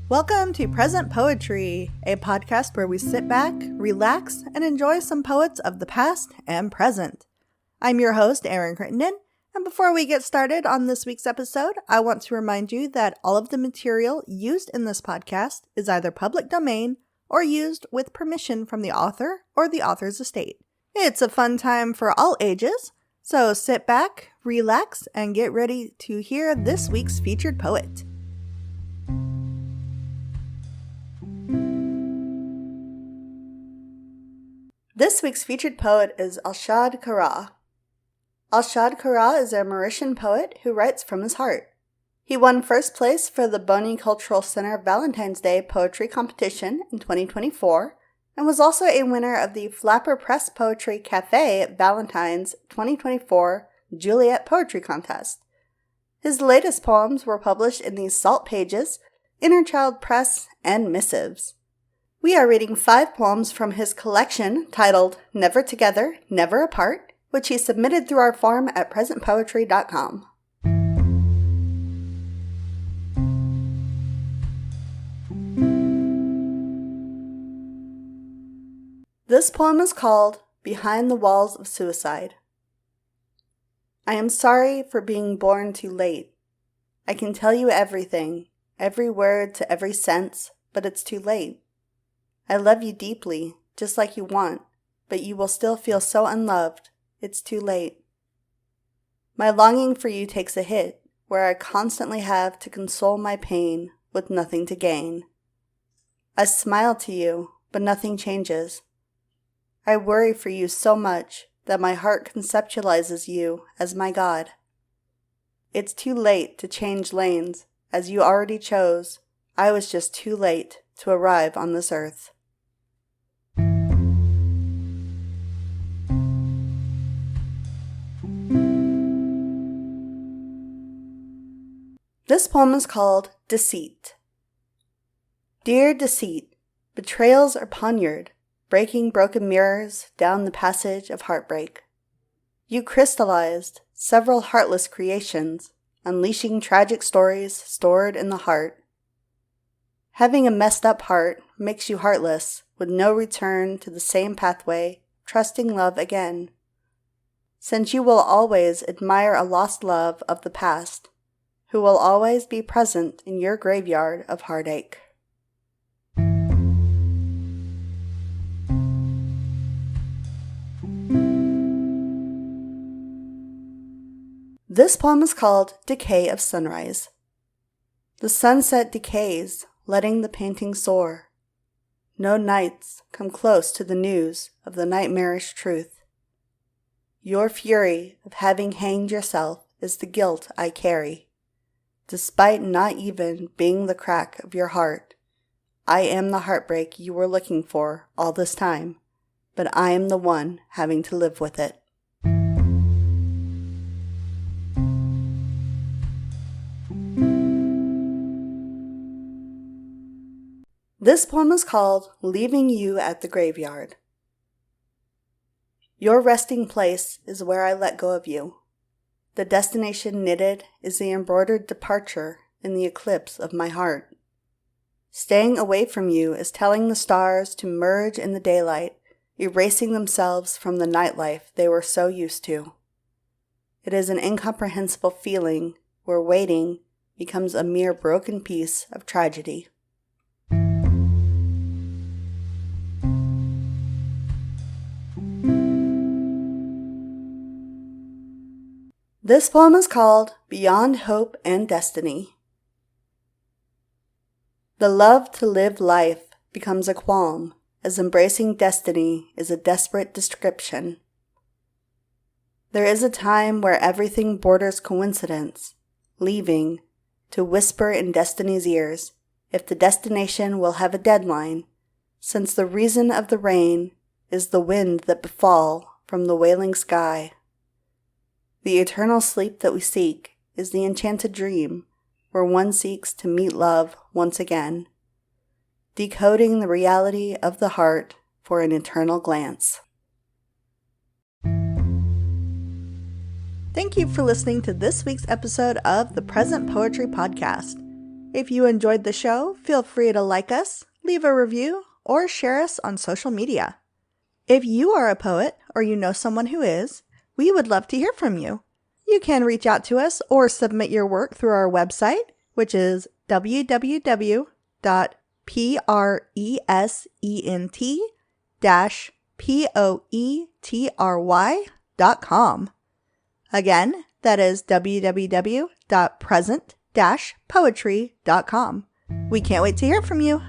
Welcome to Present Poetry, a podcast where we sit back, relax, and enjoy some poets of the past and present. I'm your host, Erin Crittenden, and before we get started on this week's episode, I want to remind you that all of the material used in this podcast is either public domain or used with permission from the author or the author's estate. It's a fun time for all ages, so sit back, relax, and get ready to hear this week's featured poet. This week's featured poet is Alshaad Kara. Alshaad Kara is a Mauritian poet who writes from his heart. He won first place for the Boney Cultural Center Valentine's Day Poetry Competition in 2024 and was also a winner of the Flapper Press Poetry Café Valentine's 2024 Juliet Poetry Contest. His latest poems were published in the Salt Pages, Inner Child Press, and Missives. We are reading 5 poems from his collection titled Never Together, Never Apart, which he submitted through our form at presentpoetry.com. This poem is called Behind the Walls of Suicide. I am sorry for being born too late. I can tell you everything, every word to every sense, but it's too late. I love you deeply, just like you want, but you will still feel so unloved. It's too late. My longing for you takes a hit, where I constantly have to console my pain with nothing to gain. I smile to you, but nothing changes. I worry for you so much that my heart conceptualizes you as my God. It's too late to change lanes, as you already chose. I was just too late to arrive on this earth. This poem is called Deceit. Dear Deceit, betrayals are poniard, breaking broken mirrors down the passage of heartbreak. You crystallized several heartless creations, unleashing tragic stories stored in the heart. Having a messed up heart makes you heartless, with no return to the same pathway, trusting love again. Since you will always admire a lost love of the past, who will always be present in your graveyard of heartache. This poem is called Decay of Sunrise. The sunset decays, letting the painting soar. No nights come close to the news of the nightmarish truth. Your fury of having hanged yourself is the guilt I carry. Despite not even being the crack of your heart, I am the heartbreak you were looking for all this time, but I am the one having to live with it. This poem is called Leaving You at the Graveyard. Your resting place is where I let go of you. The destination knitted is the embroidered departure in the eclipse of my heart. Staying away from you is telling the stars to merge in the daylight, erasing themselves from the nightlife they were so used to. It is an incomprehensible feeling where waiting becomes a mere broken piece of tragedy. This poem is called Beyond Hope and Destiny. The love to live life becomes a qualm, as embracing destiny is a desperate description. There is a time where everything borders coincidence, leaving to whisper in destiny's ears if the destination will have a deadline, since the reason of the rain is the wind that befall from the wailing sky. The eternal sleep that we seek is the enchanted dream where one seeks to meet love once again, decoding the reality of the heart for an eternal glance. Thank you for listening to this week's episode of the Present Poetry Podcast. If you enjoyed the show, feel free to like us, leave a review, or share us on social media. If you are a poet or you know someone who is, we would love to hear from you. You can reach out to us or submit your work through our website, which is www.present-poetry.com. Again, that is www.present-poetry.com. We can't wait to hear from you.